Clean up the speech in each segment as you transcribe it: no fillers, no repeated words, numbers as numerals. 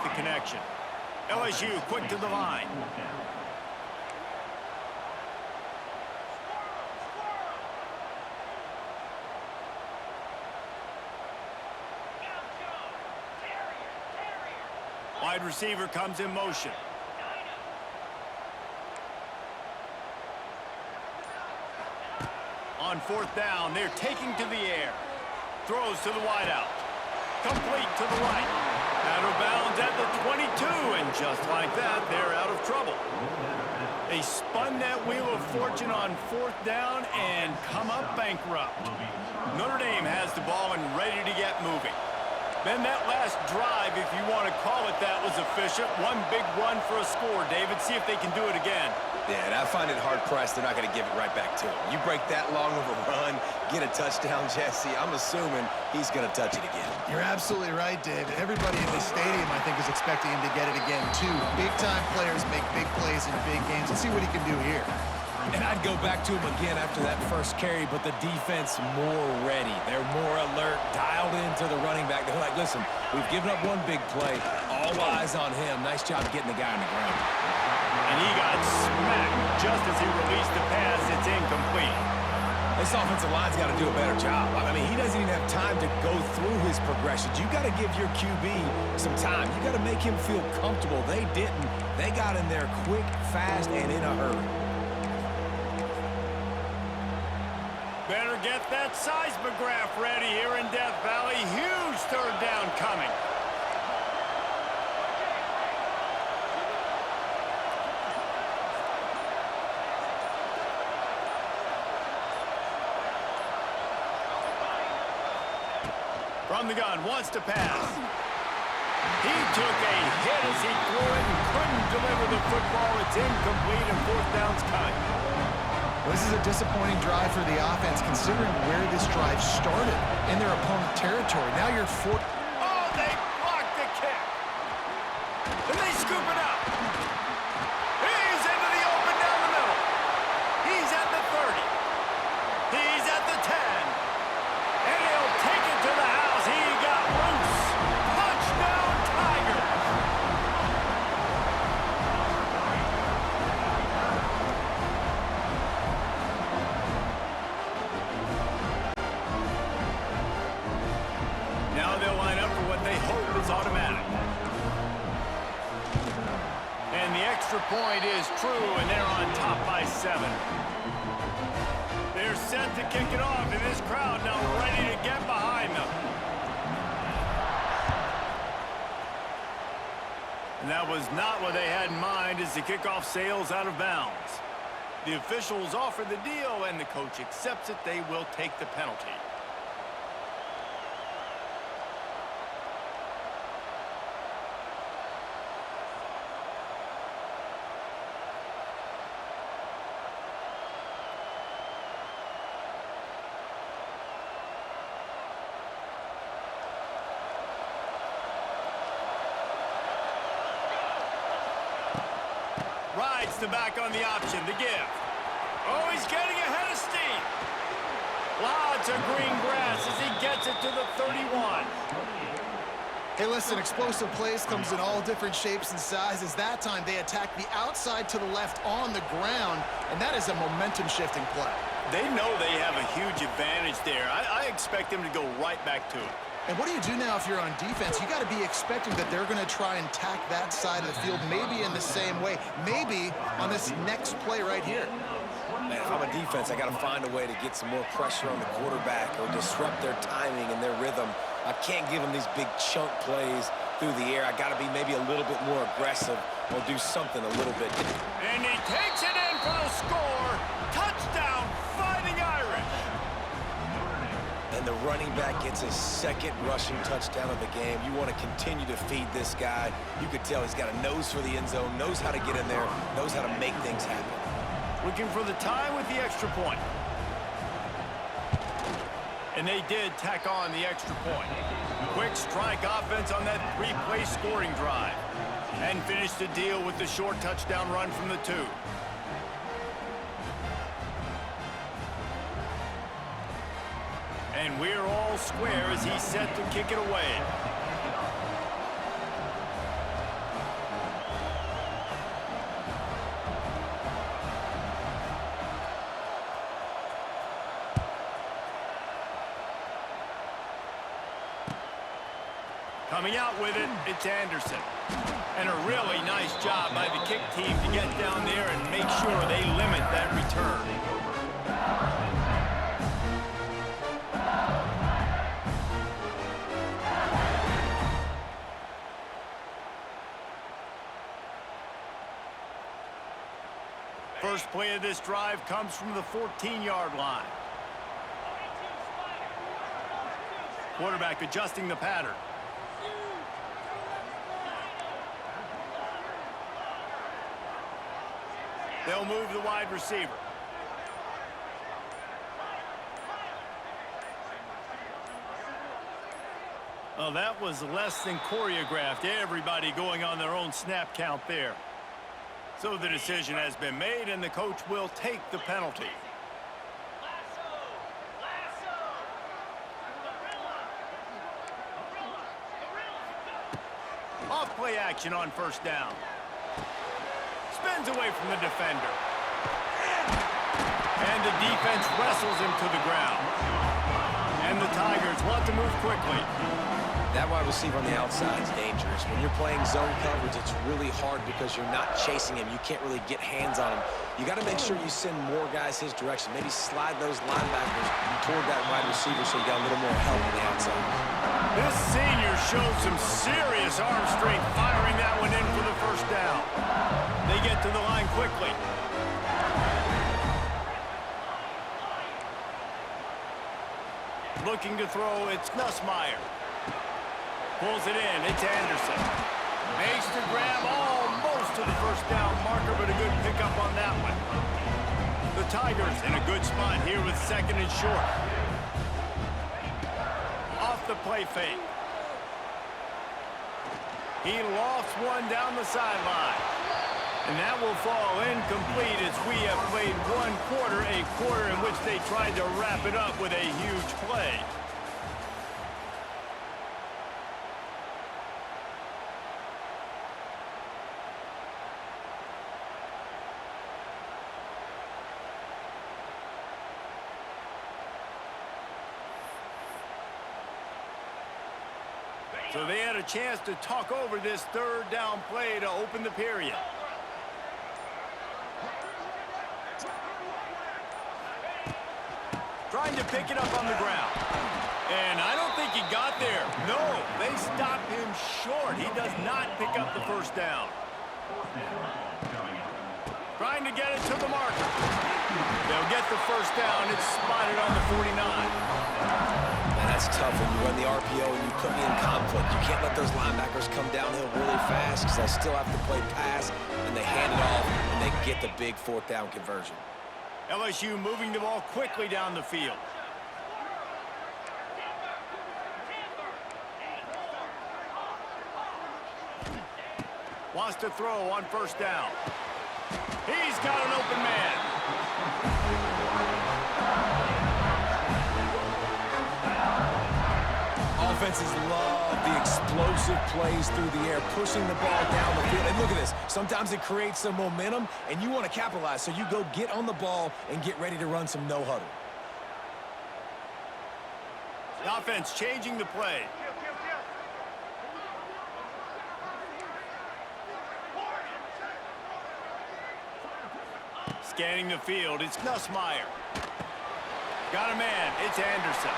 the connection. LSU quick to the line. Wide receiver comes in motion. On fourth down, they're taking to the air. Throws to the wideout. Complete to the right. Out of bounds at the 22, and just like that, they're out of trouble. They spun that wheel of fortune on fourth down and come up bankrupt. Notre Dame has the ball and ready to get moving. Then that last drive, if you want to call it that, was efficient. One big run for a score, David. See if they can do it again. Yeah, and I find it hard-pressed they're not going to give it right back to him. You break that long of a run, get a touchdown, Jesse, I'm assuming he's going to touch it again. You're absolutely right, David. Everybody in the stadium, I think, is expecting him to get it again, too. Big-time players make big plays in big games. Let's see what he can do here. And I'd go back to him again after that first carry, but the defense more ready. They're more alert, dialed into the running back. They're like, listen, we've given up one big play. All eyes on him. Nice job getting the guy on the ground. And he got smacked just as he released the pass. It's incomplete. This offensive line's got to do a better job. I mean, he doesn't even have time to go through his progressions. You got to give your QB some time. You got to make him feel comfortable. They didn't. They got in there quick, fast, and in a hurry. Better get that seismograph ready here in Death Valley. Huge third down coming. From the gun, wants to pass. He took a hit as he threw it and couldn't deliver the football. It's incomplete and fourth down's coming. Well, this is a disappointing drive for the offense, considering where this drive started in their opponent territory. Now you're Oh, they blocked the kick. And they scoop it up. He's into the open down the middle. He's at the 30. He's at the 10. And he'll take it to the house. He got loose. Touchdown, Tigers. Now they'll line up for what they hope is automatic. And the extra point is true, and they're on top by 7. They're set to kick it off, and this crowd now ready to get behind them. And that was not what they had in mind as the kickoff sails out of bounds. The officials offer the deal, and the coach accepts it. They will take the penalty. Rides the back on the option, the give. Oh, he's getting ahead of steam. Lots of green grass as he gets it to the 31. Hey, listen, explosive plays comes in all different shapes and sizes. That time they attack the outside to the left on the ground, and that is a momentum-shifting play. They know they have a huge advantage there. I expect them to go right back to it. And what do you do now if you're on defense? You got to be expecting that they're going to try and tack that side of the field, maybe in the same way, maybe on this next play right here. Man, if I'm a defense, I got to find a way to get some more pressure on the quarterback or disrupt their timing and their rhythm. I can't give them these big chunk plays through the air. I got to be maybe a little bit more aggressive or do something a little bit. And he takes it in for the score. Touchdown, Fighting Irish. And the running back gets his second rushing touchdown of the game. You want to continue to feed this guy. You could tell he's got a nose for the end zone, knows how to get in there, knows how to make things happen. Looking for the tie with the extra point. And they did tack on the extra point. Quick strike offense on that 3-play scoring drive. And finished the deal with the short touchdown run from the 2. And we're all square as he's set to kick it away. Coming out with it, it's Anderson. And a really nice job by the kick team to get down there and make sure they limit that return. First play of this drive comes from the 14-yard line. Quarterback adjusting the pattern. They'll move the wide receiver. Oh, that was less than choreographed. Everybody going on their own snap count there. So the decision has been made, and the coach will take the penalty. Off play action on first down. Spins away from the defender. And the defense wrestles him to the ground. And the Tigers want to move quickly. That wide receiver on the outside is dangerous. When you're playing zone coverage, it's really hard because you're not chasing him. You can't really get hands on him. You got to make sure you send more guys his direction. Maybe slide those linebackers toward that wide receiver so you got a little more help on the outside. This senior showed some serious arm strength firing that one in for the first down. They get to the line quickly. Looking to throw, it's Nussmeier. Pulls it in, it's Anderson. Makes the grab almost to the first down marker, but a good pickup on that one. The Tigers in a good spot here with second and short. Off the play fake. He lofts one down the sideline. And that will fall incomplete as we have played one quarter, a quarter in which they tried to wrap it up with a huge play. So they had a chance to talk over this third down play to open the period. Trying to pick it up on the ground. And I don't think he got there. No, they stopped him short. He does not pick up the first down. Trying to get it to the marker. They'll get the first down. It's spotted on the 49. Man, that's tough when you run the RPO and you put me in conflict. You can't let those linebackers come downhill really fast because they'll still have to play pass, and they hand it off, and they get the big fourth down conversion. LSU moving the ball quickly down the field. Wants to throw on first down. He's got an open man. Offenses love the explosive plays through the air, pushing the ball down the field. And look at this. Sometimes it creates some momentum, and you want to capitalize. So you go get on the ball and get ready to run some no-huddle. The offense changing the play. Scanning the field, it's Nussmeier. Got a man, it's Anderson.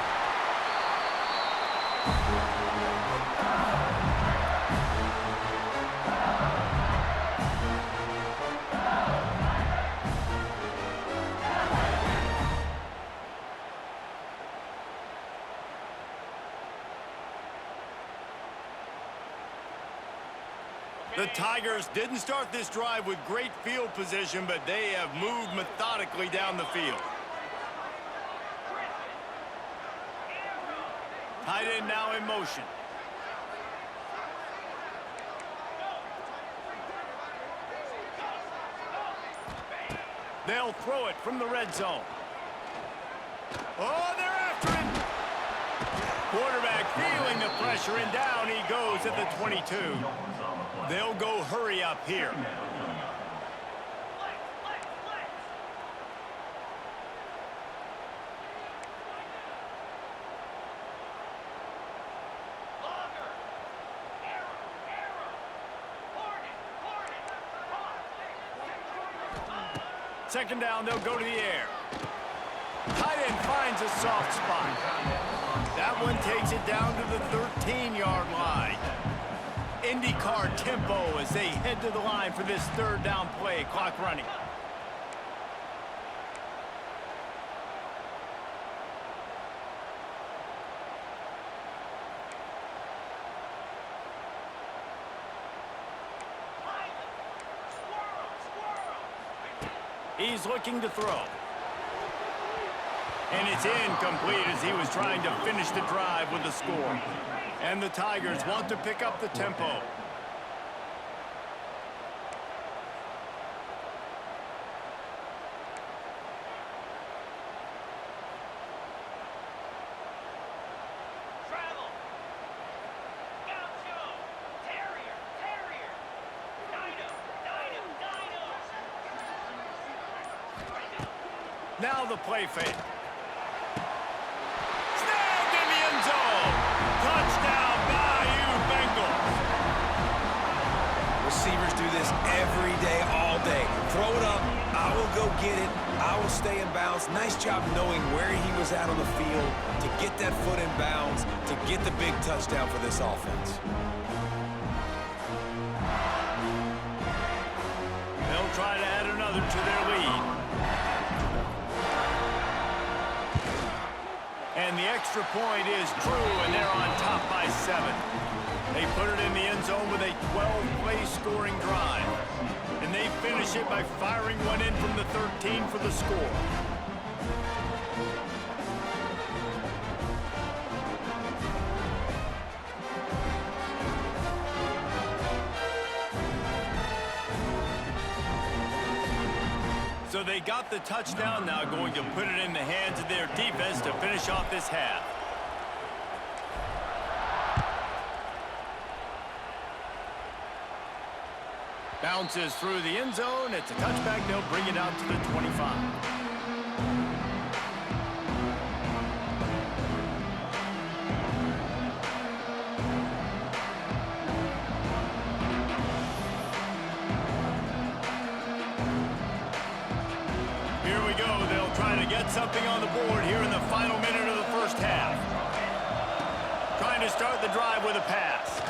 The Tigers didn't start this drive with great field position, but they have moved methodically down the field. Tight end now in motion. They'll throw it from the red zone. Oh, they're after him. Quarterback feeling the pressure, and down he goes at the 22. They'll go hurry up here. Second down, they'll go to the air. Tight end finds a soft spot. That one takes it down to the 13-yard line. IndyCar tempo as they head to the line for this third down play. Clock running. He's looking to throw. And it's incomplete as he was trying to finish the drive with a score. And the Tigers want to pick up the tempo. Now the play fake. Snagged in the end zone. Touchdown, Bayou Bengals. Receivers do this every day, all day. Throw it up, I will go get it, I will stay in bounds. Nice job knowing where he was at on the field to get that foot in bounds, to get the big touchdown for this offense. They'll try to add another to their lead. And the extra point is true, and they're on top by 7. They put it in the end zone with a 12-play scoring drive. And they finish it by firing one in from the 13 for the score. So they got the touchdown, now going to put it in the hands of their defense to finish off this half. Bounces through the end zone. It's a touchback. They'll bring it out to the 25. Get something on the board here in the final minute of the first half. Trying to start the drive with a pass.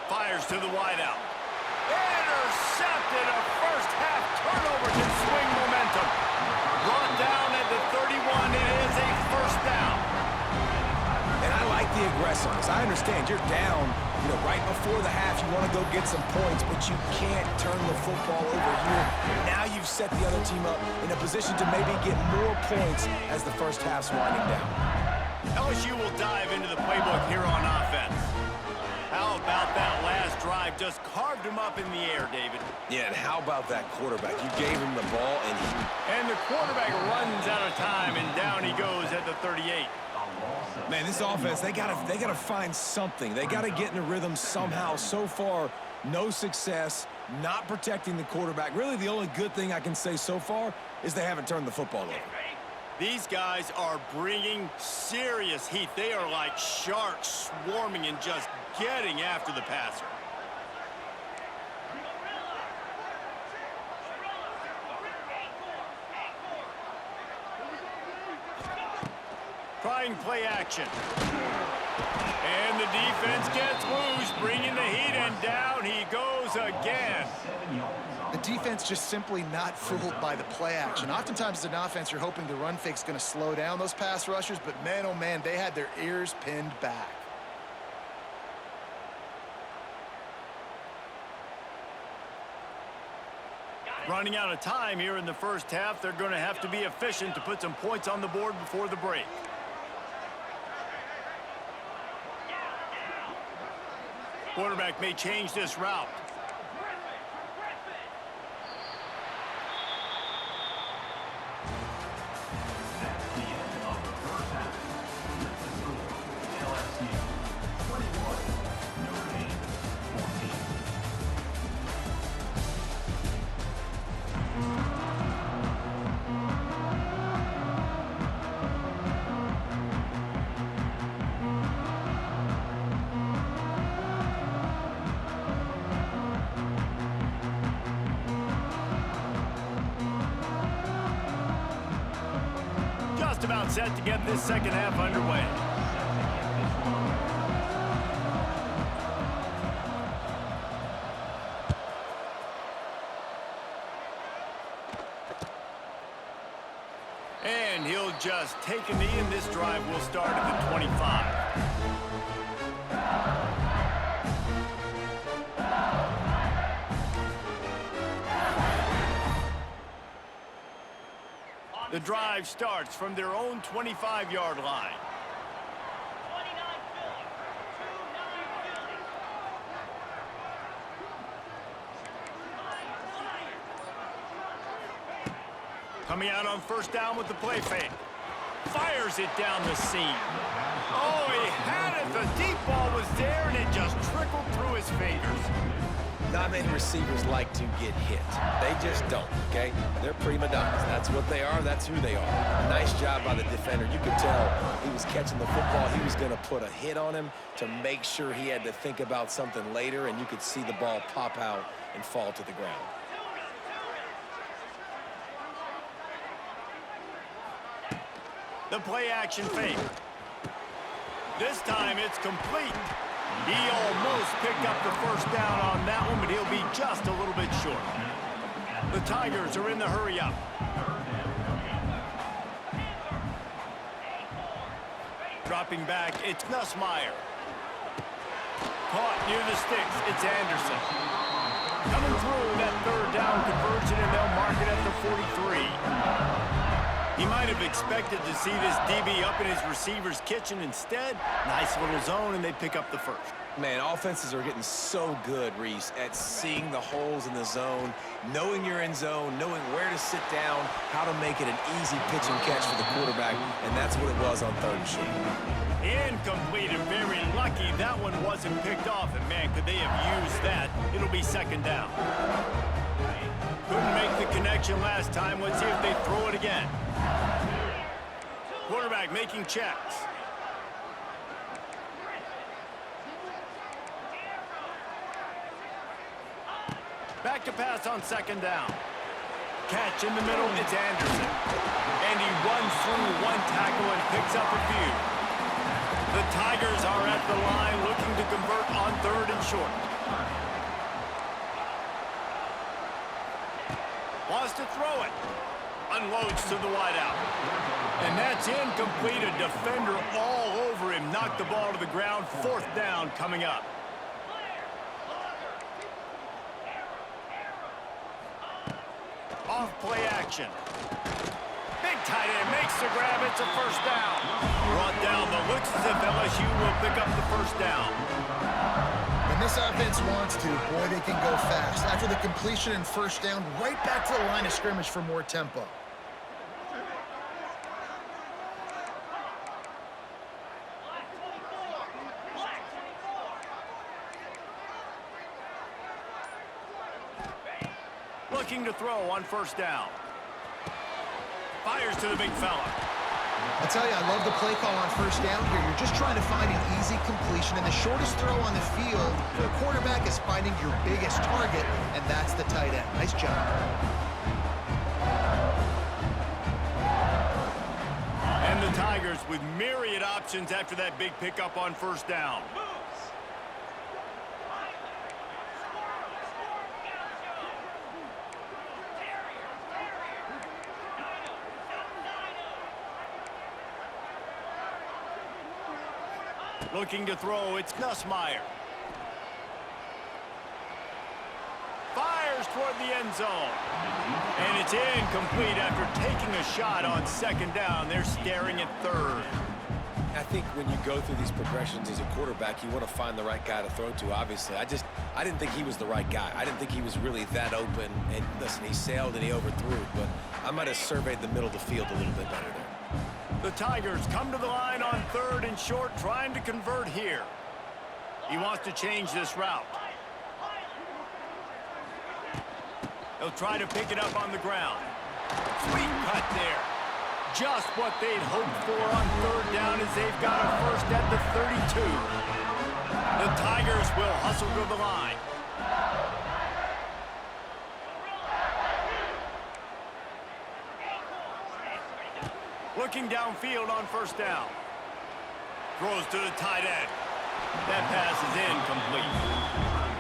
Fires to the wideout. Intercepted. A first half turnover can swing momentum. Brought down at the 31. It is a first down. And I like the aggressiveness. I understand you're down, right before the half. You want to go get some points, but you can't turn the football over here. Now you've set the other team up in a position to maybe get more points as the first half's winding down. LSU will dive into the playbook here on offense. How about that last drive? Just carved him up in the air, David. Yeah, and how about that quarterback? You gave him the ball, and the quarterback runs out of time, and down he goes at the 38. Man, this offense, they gotta find something. They gotta get in a rhythm somehow. So far, no success, not protecting the quarterback. Really, the only good thing I can say so far is they haven't turned the football over. These guys are bringing serious heat. They are like sharks swarming and just getting after the passer. Trying play action. And the defense gets loose, bringing the heat, and down he goes again. The defense just simply not fooled by the play action. Oftentimes as an offense, you're hoping the run fake's going to slow down those pass rushers, but man, oh man, they had their ears pinned back. Running out of time here in the first half, they're going to have to be efficient to put some points on the board before the break. Quarterback may change this route. set to get this second half underway. And he'll just take a knee, and this drive will start at the 25. The drive starts from their own 25-yard line. Coming out on first down with the play fake. Fires it down the seam. Oh, he had it. The deep ball was there, and it just trickled through his fingers. Not many receivers like to get hit. They just don't, okay? They're prima donnas. That's what they are. That's who they are. Nice job by the defender. You could tell he was catching the football. He was going to put a hit on him to make sure he had to think about something later, and you could see the ball pop out and fall to the ground. The play action fake. This time it's complete. He almost picked up the first down on that one, but he'll be just a little bit short. The Tigers are in the hurry up. Dropping back, it's Nussmeier. Caught near the sticks, it's Anderson. Coming through that third down conversion, and they'll mark it at the 43. He might have expected to see this DB up in his receiver's kitchen. Instead, nice little zone, and they pick up the first. Man, offenses are getting so good, Reese, at seeing the holes in the zone, knowing you're in zone, knowing where to sit down, how to make it an easy pitch and catch for the quarterback, and that's what it was on third and short. Incomplete, and very lucky that one wasn't picked off. And, man, could they have used that? It'll be second down. Couldn't make the connection last time. Let's see if they throw it again. Quarterback making checks. Back to pass on second down. Catch in the middle, it's Anderson. And he runs through one tackle and picks up a few. The Tigers are at the line looking to convert on third and short. Wants to throw it. Unloads to the wideout. And that's incomplete. A defender all over him. Knocked the ball to the ground. Fourth down coming up. Off play action. Big tight end makes the grab. It's a first down. Brought down, but looks as if LSU will pick up the first down. When this offense wants to, boy, they can go fast. After the completion and first down, right back to the line of scrimmage for more tempo. Looking to throw on first down. Fires to the big fella. I tell you, I love the play call on first down here. You're just trying to find an easy completion, and the shortest throw on the field for a quarterback is finding your biggest target, and that's the tight end. Nice job. And the Tigers with myriad options after that big pickup on first down. Looking to throw, it's Nussmeier. Fires toward the end zone. And it's incomplete after taking a shot on second down. They're staring at third. I think when you go through these progressions as a quarterback, you want to find the right guy to throw to, obviously. I didn't think he was the right guy. I didn't think he was really that open. And listen, he sailed and he overthrew, but I might have surveyed the middle of the field a little bit better there. The Tigers come to the line on third and short, trying to convert here. He wants to change this route. They'll try to pick it up on the ground. Sweet cut there. Just what they'd hoped for on third down as they've got a first at the 32. The Tigers will hustle to the line. Looking downfield on first down. Throws to the tight end. That pass is incomplete.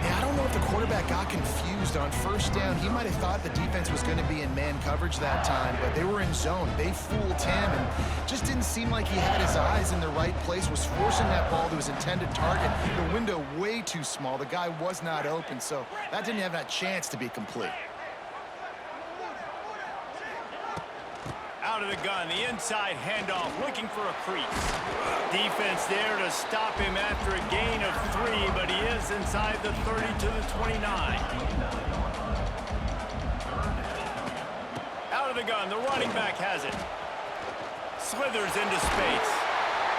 Yeah, I don't know if the quarterback got confused on first down. He might have thought the defense was going to be in man coverage that time, but they were in zone. They fooled him and just didn't seem like he had his eyes in the right place, was forcing that ball to his intended target. The window way too small. The guy was not open, so that didn't have that chance to be complete. Out of the gun, the inside handoff, looking for a crease. Defense there to stop him after a gain of 3, but he is inside the 30 to the 29. Out of the gun, the running back has it. Slithers into space.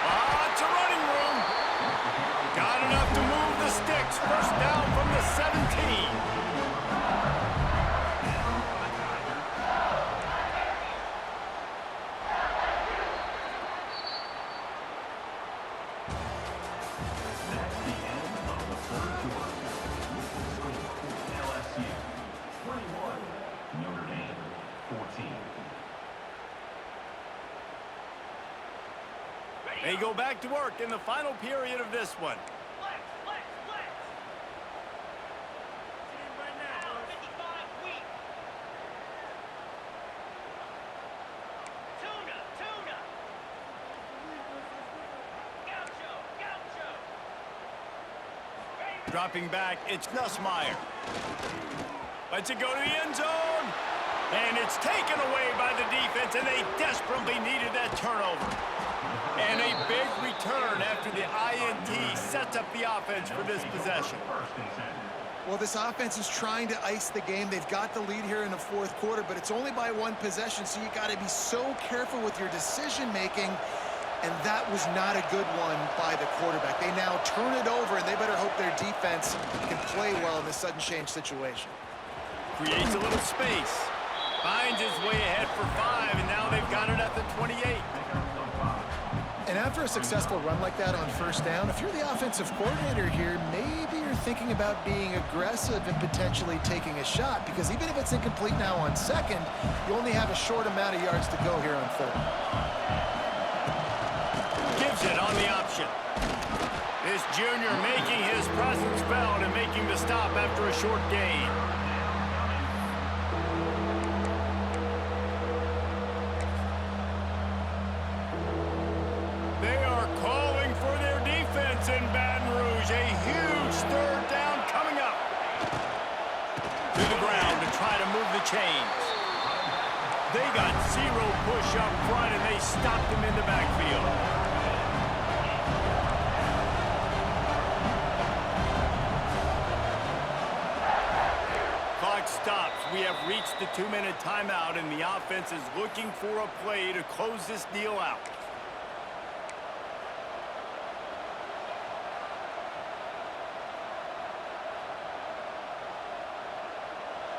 Lots of running room. Got enough to move the sticks. First down from the 17. They go back to work in the final period of this one. Dropping back, it's Nussmeier. Lets it go to the end zone. And it's taken away by the defense, and they desperately needed that turnover. And a big return after the INT sets up the offense for this possession. Well, this offense is trying to ice the game. They've got the lead here in the fourth quarter, but it's only by 1 possession, so you got to be so careful with your decision-making, and that was not a good one by the quarterback. They now turn it over, and they better hope their defense can play well in this sudden change situation. Creates a little space. Finds his way ahead for 5, and now they've got it at the 28. And after a successful run like that on first down, if you're the offensive coordinator here, maybe you're thinking about being aggressive and potentially taking a shot, because even if it's incomplete now on second, you only have a short amount of yards to go here on third. Gives it on the option. This junior making his presence felt and making the stop after a short gain. In Baton Rouge, a huge third down coming up. To the ground to try to move the chains. They got 0 push up front, and they stopped him in the backfield. Clock stops. We have reached the 2-minute timeout, and the offense is looking for a play to close this deal out.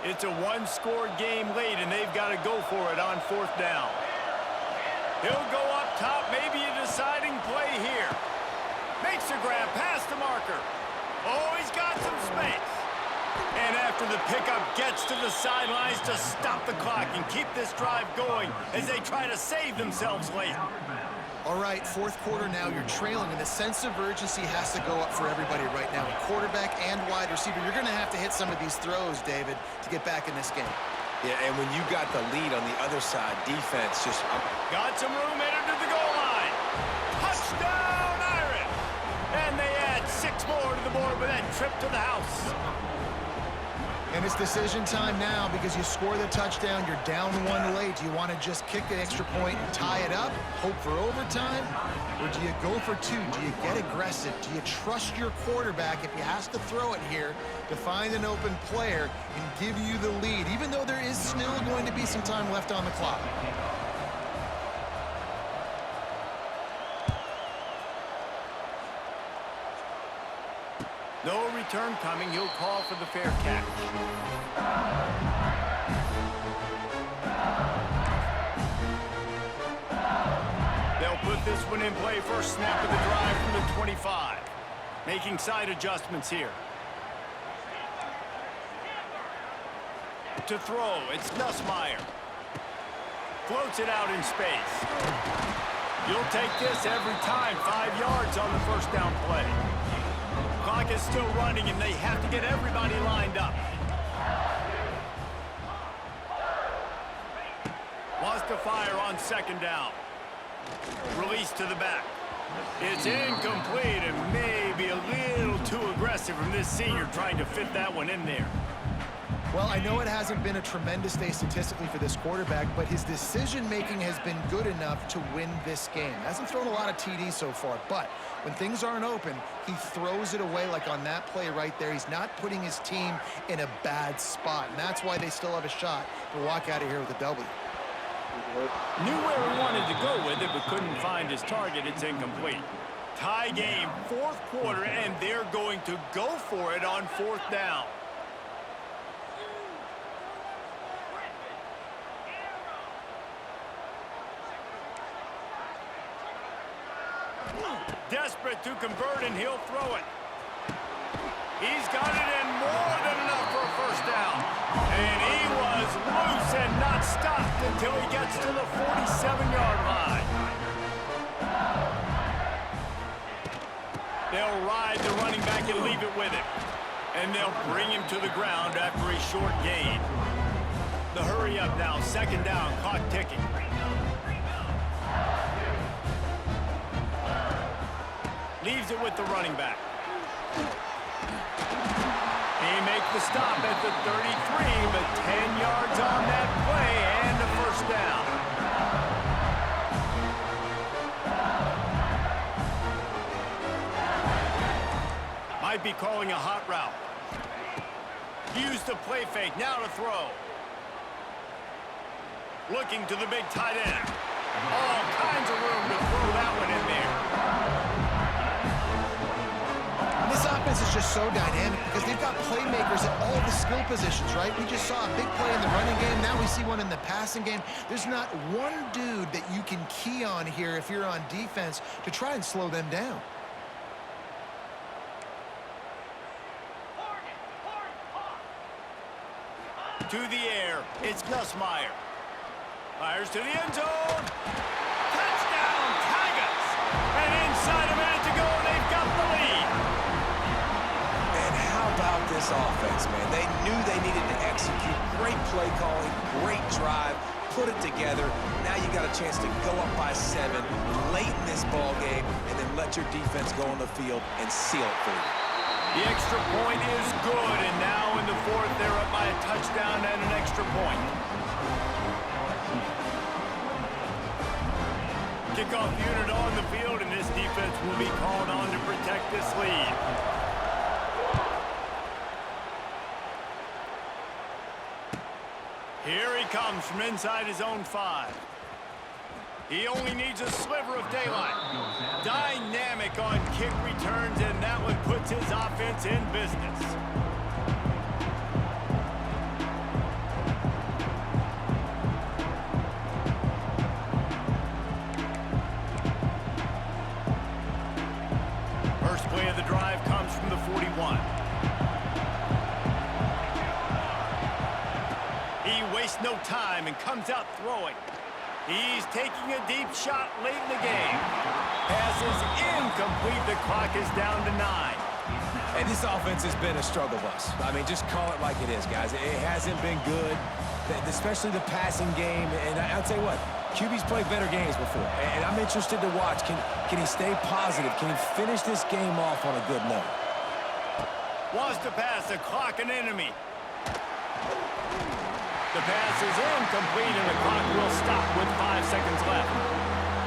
It's a 1-score game late, and they've got to go for it on fourth down. He'll go up top, maybe a deciding play here. Makes a grab past the marker. Oh, he's got some space. And after the pickup, gets to the sidelines to stop the clock and keep this drive going as they try to save themselves late. All right, fourth quarter now, you're trailing, and the sense of urgency has to go up for everybody right now. Quarterback and wide receiver, you're going to have to hit some of these throws, David, to get back in this game. Yeah, and when you got the lead on the other side, defense just... Got some room headed to the goal line. Touchdown, Irish! And they add 6 more to the board with that trip to the house. And it's decision time now because you score the touchdown, you're down 1 late. Do you want to just kick the extra point and tie it up, hope for overtime? Or do you go for 2? Do you get aggressive? Do you trust your quarterback, if he has to throw it here, to find an open player and give you the lead, even though there is still going to be some time left on the clock? No return coming. He'll call for the fair catch. They'll put this one in play. First snap of the drive from the 25. Making side adjustments here. To throw, it's Nussmeier. Floats it out in space. You'll take this every time. 5 yards on the first down play. Clock is still running, and they have to get everybody lined up. Wants to fire on second down. Release to the back. It's incomplete and maybe a little too aggressive from this senior trying to fit that one in there. Well, I know it hasn't been a tremendous day statistically for this quarterback, but his decision-making has been good enough to win this game. Hasn't thrown a lot of TDs so far, but when things aren't open, he throws it away like on that play right there. He's not putting his team in a bad spot, and that's why they still have a shot to walk out of here with a W. Knew where he wanted to go with it, but couldn't find his target. It's incomplete. Tie game, fourth quarter, and they're going to go for it on fourth down. Desperate to convert, and he'll throw it. He's got it in more than enough for a first down. And he was loose and not stopped until he gets to the 47-yard line. They'll ride the running back and leave it with him. And they'll bring him to the ground after a short gain. The hurry up now, second down, clock ticking. Leaves it with the running back. He makes the stop at the 33, but 10 yards on that play and a first down. Might be calling a hot route. Used the play fake, now to throw. Looking to the big tight end. All kinds of room to throw that one in there. This offense is just so dynamic because they've got playmakers at all the skill positions, right? We just saw a big play in the running game. Now we see one in the passing game. There's not one dude that you can key on here if you're on defense to try and slow them down. To the air, it's Nussmeier. Fires to the end zone. Touchdown, Tigers! And inside a minute to go, they've got the lead. And how about this offense, man? They knew they needed to execute. Great play calling, great drive, put it together. Now you got a chance to go up by 7 late in this ball game and then let your defense go on the field and seal it for you. The extra point is good, and now in the fourth, they're up by a touchdown and an extra point. Kickoff unit on the field, and this defense will be called on to protect this lead. Here he comes from inside his own 5. He only needs a sliver of daylight. Dynamic on kick returns, and that one puts his offense in business. First play of the drive comes from the 41. He wastes no time and comes out throwing. He's taking a deep shot late in the game. Pass is incomplete. The clock is down to 9. And this offense has been a struggle bus. I mean, just call it like it is, guys. It hasn't been good, especially the passing game. And I'll tell you what, QB's played better games before. And I'm interested to watch. Can he stay positive? Can he finish this game off on a good note? Wants to pass. The clock an enemy. The pass is incomplete, and the clock will stop with 5 seconds left.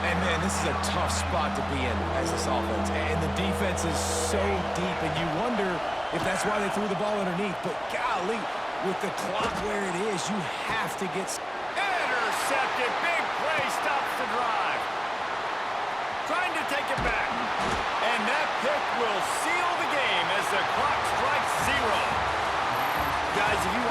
And, man, this is a tough spot to be in as this offense. And the defense is so deep, and you wonder if that's why they threw the ball underneath. But, golly, with the clock where it is, you have to get... Intercepted. Big play stops the drive. Trying to take it back. And that pick will seal the game as the clock strikes 0. Guys, if you want